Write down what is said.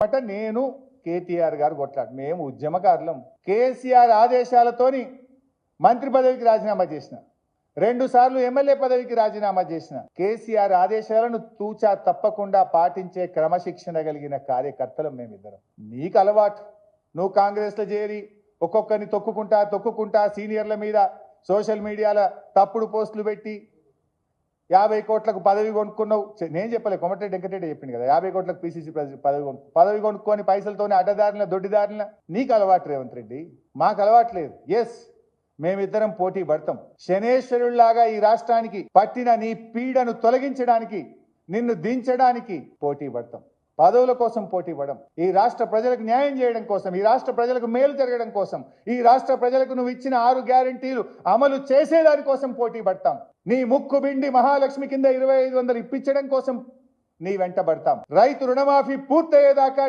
అంటే నేను కేటీఆర్ గారు కొట్లాడు, మేము ఉద్యమకారులం. కేసీఆర్ ఆదేశాలతోని మంత్రి పదవికి రాజీనామా చేసిన, 2 సార్లు ఎమ్మెల్యే పదవికి రాజీనామా చేసిన. కేసీఆర్ ఆదేశాలను తూచా తప్పకుండా పాటించే క్రమశిక్షణ కలిగిన కార్యకర్తలం మేమిద్దరం. నీకు అలవాటు, నువ్వు కాంగ్రెస్లో చేరి ఒక్కొక్కరిని తొక్కుకుంటా సీనియర్ల మీద సోషల్ మీడియాలో తప్పుడు పోస్టులు పెట్టి 50 కోట్లకు పదవి కొనుక్కున్నావు. నేను చెప్పలే, కోమటిరెడ్డి వెంకటరెడ్డి చెప్పింది కదా, 50 కోట్లకు పిసిసి పదవి కొనుక్కొని పైసలతోనే అడ్డదారిన దొడ్డిదారిన. నీకు అలవాటు రేవంత్ రెడ్డి, మాకు అలవాటు లేదు. ఎస్, మేమిద్దరం పోటీ పడతాం. శనేశ్వరుల్లాగా ఈ రాష్ట్రానికి పట్టిన నీ పీడను తొలగించడానికి, నిన్ను దించడానికి పోటీ పడతాం. పదవుల కోసం పోటీ పడం, ఈ రాష్ట్ర ప్రజలకు న్యాయం చేయడం కోసం, ఈ రాష్ట్ర ప్రజలకు మేలు జరగడం కోసం, ఈ రాష్ట్ర ప్రజలకు నువ్వు ఇచ్చిన 6 గ్యారెంటీలు అమలు చేసేదాని కోసం పోటీ పడతాం. నీ ముక్కు బిండి మహాలక్ష్మి కింద 2500 ఇప్పించడం కోసం నీ వెంట పడతాం. రైతు రుణమాఫీ పూర్తయ్యేదాకా